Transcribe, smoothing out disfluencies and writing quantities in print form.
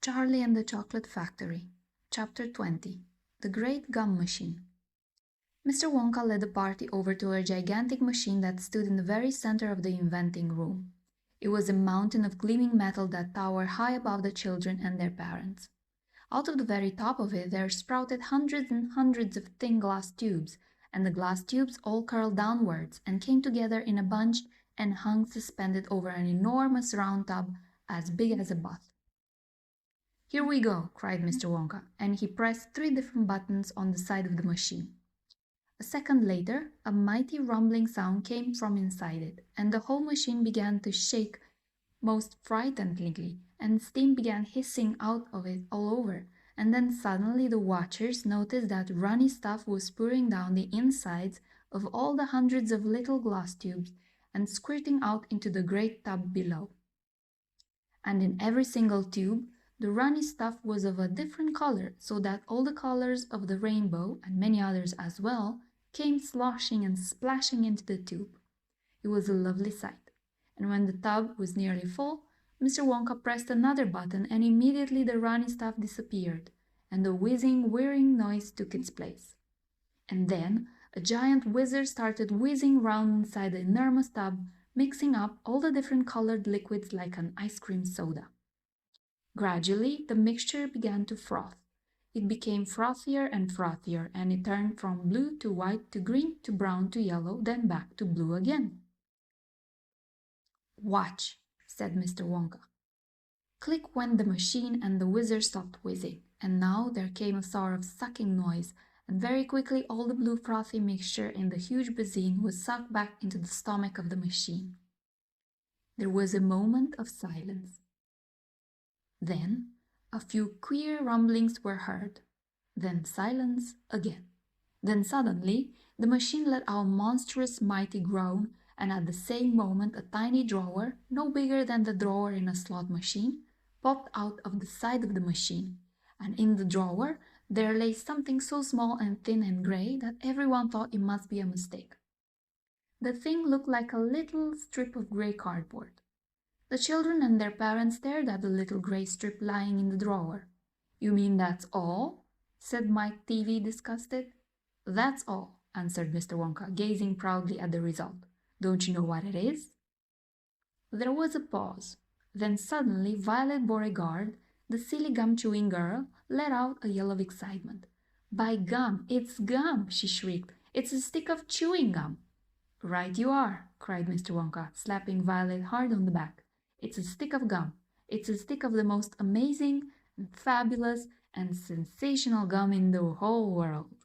Charlie and the Chocolate Factory, Chapter 20, The Great Gum Machine. Mr. Wonka led the party over to a gigantic machine that stood in the very center of the inventing room. It was a mountain of gleaming metal that towered high above the children and their parents. Out of the very top of it there sprouted hundreds and hundreds of thin glass tubes, and the glass tubes all curled downwards and came together in a bunch and hung suspended over an enormous round tub as big as a bath. "Here we go," cried Mr. Wonka, and he pressed 3 different buttons on the side of the machine. A second later, a mighty rumbling sound came from inside it, and the whole machine began to shake most frighteningly, and steam began hissing out of it all over. And then suddenly the watchers noticed that runny stuff was pouring down the insides of all the hundreds of little glass tubes and squirting out into the great tub below. And in every single tube, the runny stuff was of a different color, so that all the colors of the rainbow, and many others as well, came sloshing and splashing into the tube. It was a lovely sight, and when the tub was nearly full, Mr. Wonka pressed another button, and immediately the runny stuff disappeared, and the whizzing, whirring noise took its place. And then a giant whizzer started whizzing round inside the enormous tub, mixing up all the different colored liquids like an ice cream soda. Gradually, the mixture began to froth. It became frothier and frothier, and it turned from blue to white to green to brown to yellow, then back to blue again. "Watch," said Mr. Wonka. Click went the machine, and the whizzer stopped whizzing, and now there came a sort of sucking noise, and very quickly all the blue frothy mixture in the huge basin was sucked back into the stomach of the machine. There was a moment of silence. Then a few queer rumblings were heard. Then silence again. Then suddenly the machine let out a monstrous mighty groan, and at the same moment a tiny drawer, no bigger than the drawer in a slot machine, popped out of the side of the machine, and in the drawer there lay something so small and thin and grey that everyone thought it must be a mistake. The thing looked like a little strip of grey cardboard. The children and their parents stared at the little grey strip lying in the drawer. "You mean that's all?" said Mike TV, disgusted. "That's all," answered Mr. Wonka, gazing proudly at the result. "Don't you know what it is?" There was a pause. Then suddenly Violet Beauregard, the silly gum-chewing girl, let out a yell of excitement. "By gum, it's gum!" she shrieked. "It's a stick of chewing gum!" "Right you are!" cried Mr. Wonka, slapping Violet hard on the back. "It's a stick of gum. It's a stick of the most amazing and fabulous and sensational gum in the whole world."